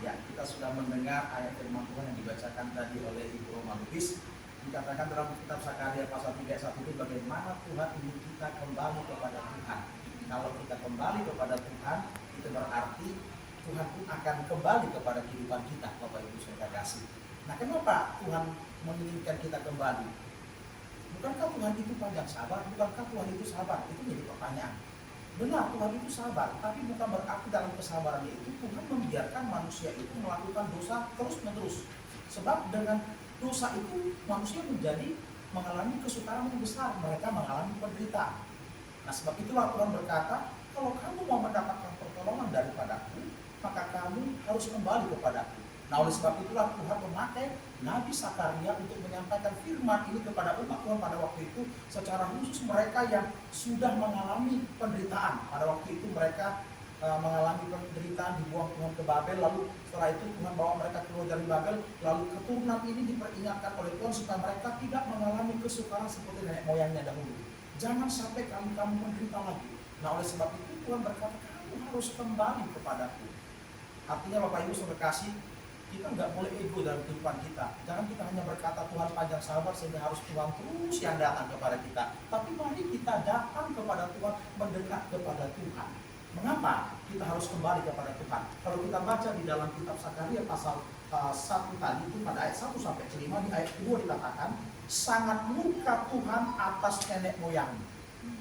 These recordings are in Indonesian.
Ya, kita sudah mendengar ayat firman Tuhan yang dibacakan tadi oleh Ibu Roma Lubis. Dikatakan dalam kitab Sakaria pasal 3 ayat 1 itu bagaimana Tuhan ingin kita kembali kepada Tuhan. Kalau kita kembali kepada Tuhan, itu berarti Tuhan pun akan kembali kepada kehidupan kita, Bapak Ibu Saudara kasih. Nah, kenapa Tuhan menginginkan kita kembali? Bukankah Tuhan itu panjang sabar? Bukankah Tuhan itu sabar? Itu menjadi pertanyaan. Benar, Tuhan itu sabar, tapi bukan berarti dalam kesabarannya itu Tuhan membiarkan manusia itu melakukan dosa terus-menerus. Sebab dengan dosa itu manusia mengalami kesukaran yang besar, mereka mengalami penderitaan. Nah, sebab itulah Tuhan berkata, kalau kamu mau mendapatkan pertolongan daripadaku, maka kamu harus kembali kepadaku. Nah, oleh sebab itulah Tuhan memakai Nabi Sakaria untuk menyampaikan firman ini kepada umat Tuhan pada waktu itu, secara khusus mereka yang sudah mengalami penderitaan. Pada waktu itu mereka mengalami penderitaan, dibuang Tuhan ke Babel, lalu setelah itu Tuhan bawa mereka keluar dari Babel, lalu keturunan ini diperingatkan oleh Tuhan supaya mereka tidak mengalami kesukaran seperti nenek moyangnya dahulu. Jangan sampai kamu menderita lagi. Nah, oleh sebab itu Tuhan berkata, kamu harus kembali kepadaku. Artinya Bapak Ibu Saudara kasih, kita nggak boleh ego dalam kehidupan kita. Jangan kita hanya berkata Tuhan panjang sabar sehingga harus Tuhan terus yang datang kepada kita. Tapi mari kita datang kepada Tuhan, mendekat kepada Tuhan. Mengapa kita harus kembali kepada Tuhan? Kalau kita baca di dalam kitab Sakaria pasal 1 tadi itu pada ayat 1 sampai 5, di ayat 2 dikatakan, sangat murka Tuhan atas nenek moyang.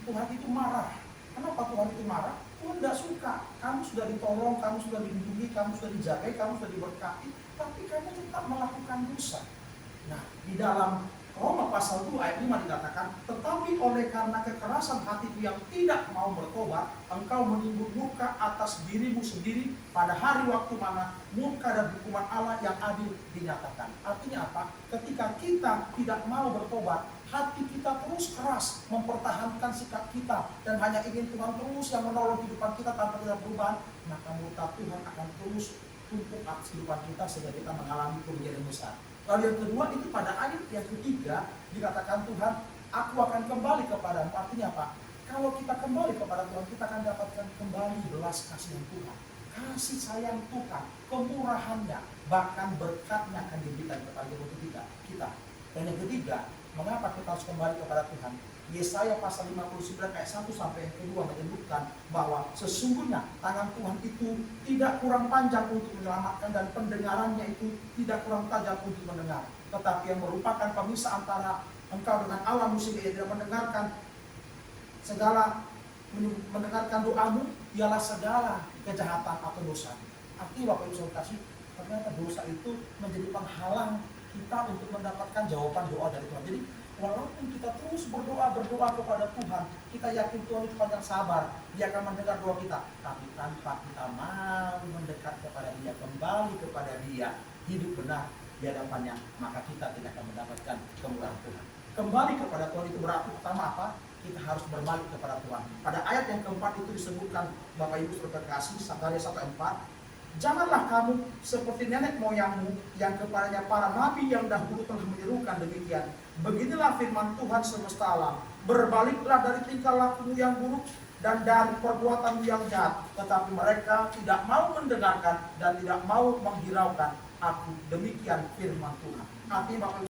Tuhan itu marah. Kenapa Tuhan itu marah? Tuhan tidak suka. Kamu sudah ditolong, kamu sudah dilindungi, kamu sudah dijaga, kamu sudah diberkati, tapi kamu tetap melakukan dosa. Nah, di dalam Roma pasal 2 ayat 5 dikatakan, tetapi oleh karena kekerasan hatimu yang tidak mau bertobat, engkau menimbul murka atas dirimu sendiri pada hari waktu mana murka dan hukuman Allah yang adil dinyatakan. Artinya apa? Ketika kita tidak mau bertobat, hati kita terus keras mempertahankan sikap kita dan hanya ingin Tuhan terus yang menolong kehidupan kita tanpa kita berubah, maka murka Tuhan akan terus tumpuk atas kehidupan kita sehingga kita mengalami kerugian yang besar. Lalu yang kedua itu pada ayat yang ketiga dikatakan Tuhan, aku akan kembali kepadamu. Artinya apa? Kalau kita kembali kepada Tuhan, kita akan dapatkan kembali belas kasihan Tuhan, kasih sayang Tuhan, kemurahannya, bahkan berkatnya akan diberikan kepada kita. Dan yang ketiga, mengapa kita harus kembali kepada Tuhan? Yesaya pasal 59 ayat 1 sampai yang kedua menyebutkan bahwa sesungguhnya tangan Tuhan itu tidak kurang panjang untuk menyelamatkan dan pendengarannya itu tidak kurang tajam untuk mendengar, tetapi yang merupakan pemisah antara engkau dengan Allah sehingga ia tidak mendengarkan doamu ialah segala kejahatan atau dosa. Artinya Bapak Ibu Saudara kasih, ternyata dosa itu menjadi penghalang kita untuk mendapatkan jawaban doa dari Tuhan. Jadi walaupun kita terus berdoa kepada Tuhan, kita yakin Tuhan itu panjang sabar, Dia akan mendengar doa kita. Tapi tanpa kita mau mendekat kepada Dia, kembali kepada Dia, hidup benar di hadapannya, maka kita tidak akan mendapatkan kemurahan Tuhan. Kembali kepada Tuhan itu berarti pertama apa? Kita harus berbalik kepada Tuhan. Pada ayat yang keempat itu disebutkan, Bapak Ibu Saudara kasih, Sakaria 1:4, janganlah kamu seperti nenek moyangmu yang kepadanya para nabi yang dahulu telah menyerukan demikian. Beginilah firman Tuhan semesta alam, berbaliklah dari tingkah lakumu yang buruk dan dari perbuatanmu yang jahat. Tetapi mereka tidak mau mendengarkan dan tidak mau menghiraukan aku. Demikian firman Tuhan. Artinya Bapak